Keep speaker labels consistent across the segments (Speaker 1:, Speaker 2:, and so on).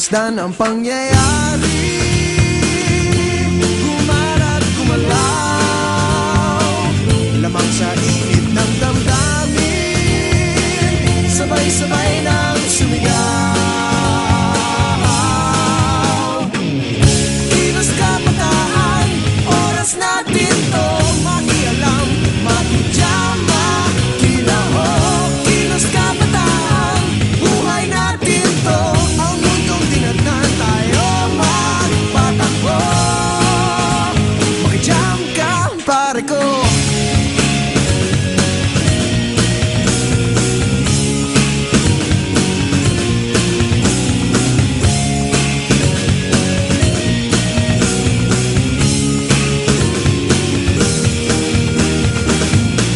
Speaker 1: pagmasdan ang pangyayari, gumala't gumalaw, lamang sa init ng damdamin, sabay-sabay nang sumigaw. Kilos kabataan, oras natin to makialam, makijama, kilahok. Kilos kabataan, buhay natin to, ang mundong dinatnan tayo magpatakbo. Makijam ka, pare ko.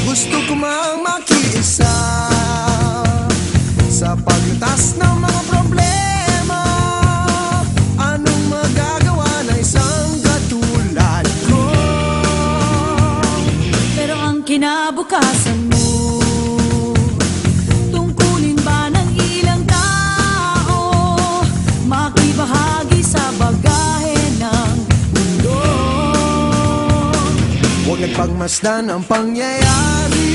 Speaker 1: Gusto ko mang makiisa sa paglutas ng mga problema. Anong magagawa na isang katulad ko?
Speaker 2: Pero ang kinabukasan mo, tungkulin ba ng ilang tao makibahagi sa bagahe ng mundo?
Speaker 1: Huwag nagpagmasdan ang pangyayari,